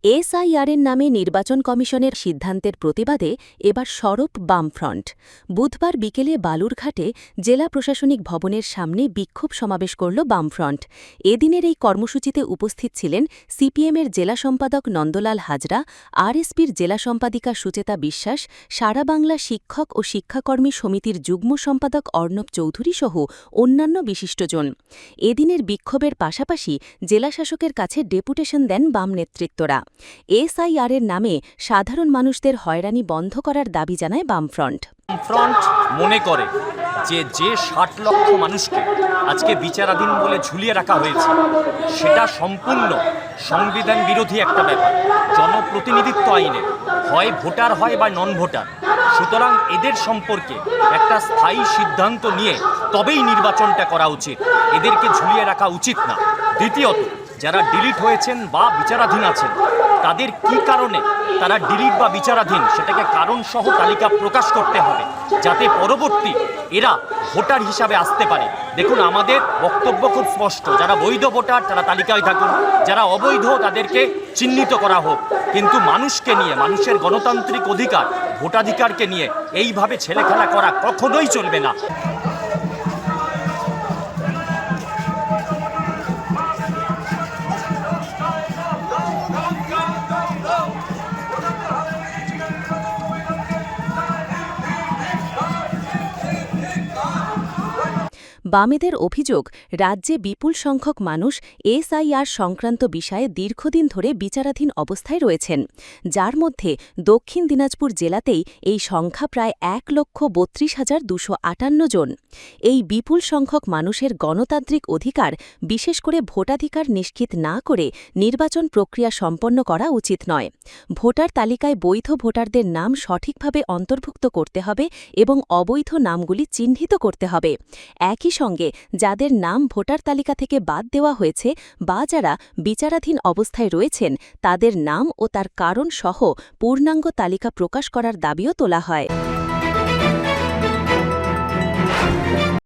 এসআইআরের নামে নির্বাচন কমিশনের সিদ্ধান্তের প্রতিবাদে এবার সরব বামফ্রন্ট। বুধবার বিকেলে বালুরঘাটে জেলা প্রশাসনিক ভবনের সামনে বিক্ষোভ সমাবেশ করল বামফ্রন্ট। এদিনের এই কর্মসূচিতে উপস্থিত ছিলেন সিপিএমের জেলা সম্পাদক নন্দলাল হাজরা, আরএসপির জেলা সম্পাদিকা সুচেতা বিশ্বাস, সারা বাংলা শিক্ষক ও শিক্ষাকর্মী সমিতির যুগ্ম সম্পাদক অর্ণব চৌধুরী সহ অন্যান্য বিশিষ্টজন। এদিনের বিক্ষোভের পাশাপাশি জেলাশাসকের কাছে ডেপুটেশন দেন বাম নেতৃত্বরা। এসআইআরের নামে সাধারণ মানুষদের হয়রানি বন্ধ করার দাবি জানায় বামফ্রন্ট। ফ্রন্ট মনে করে যে ৬০ লক্ষ মানুষকে আজকে বিচারাধীন বলে ঝুলিয়ে রাখা হয়েছে সেটা সম্পূর্ণ সংবিধান বিরোধী একটা ব্যাপার। জনপ্রতিনিধিত্ব আইনে হয় ভোটার হয় বা নন ভোটার, সুতরাং এদের সম্পর্কে একটা স্থায়ী সিদ্ধান্ত নিয়ে তবেই নির্বাচনটা করা উচিত। এদেরকে ঝুলিয়ে রাখা উচিত না। দ্বিতীয়ত, যারা ডিলিট হয়েছেন বা বিচারাধীন আছেন তাদের কি কারণে তারা ডিলিট বা বিচারাধীন সেটাকে কারণসহ তালিকা প্রকাশ করতে হবে, যাতে পরবর্তী এরা ভোটার হিসাবে আসতে পারে। দেখুন, আমাদের বক্তব্য খুব স্পষ্ট, যারা বৈধ ভোটার তারা তালিকায় থাকুন, যারা অবৈধ তাদেরকে চিহ্নিত করা হোক। কিন্তু মানুষকে নিয়ে, মানুষের গণতান্ত্রিক অধিকার ভোটাধিকারকে নিয়ে এইভাবে ছেলেখেলা করা কখনোই চলবে না। বামেদের অভিযোগ, রাজ্যে বিপুল সংখ্যক মানুষ এসআইআর সংক্রান্ত বিষয়ে দীর্ঘদিন ধরে বিচারাধীন অবস্থায় রয়েছেন, যার মধ্যে দক্ষিণ দিনাজপুর জেলাতেই এই সংখ্যা প্রায় ১,৩২,২৫৮ জন। এই বিপুল সংখ্যক মানুষের গণতান্ত্রিক অধিকার, বিশেষ করে ভোটাধিকার নিশ্চিত না করে নির্বাচন প্রক্রিয়া সম্পন্ন করা উচিত নয়। ভোটার তালিকায় বৈধ ভোটারদের নাম সঠিকভাবে অন্তর্ভুক্ত করতে হবে এবং অবৈধ নামগুলি চিহ্নিত করতে হবে। একই সঙ্গে যাদের নাম ভোটার তালিকা থেকে বাদ দেওয়া হয়েছে বা যারা বিচারাধীন অবস্থায় রয়েছেন তাদের নাম ও তার কারণ সহ পূর্ণাঙ্গ তালিকা প্রকাশ করার দাবিও তোলা হয়।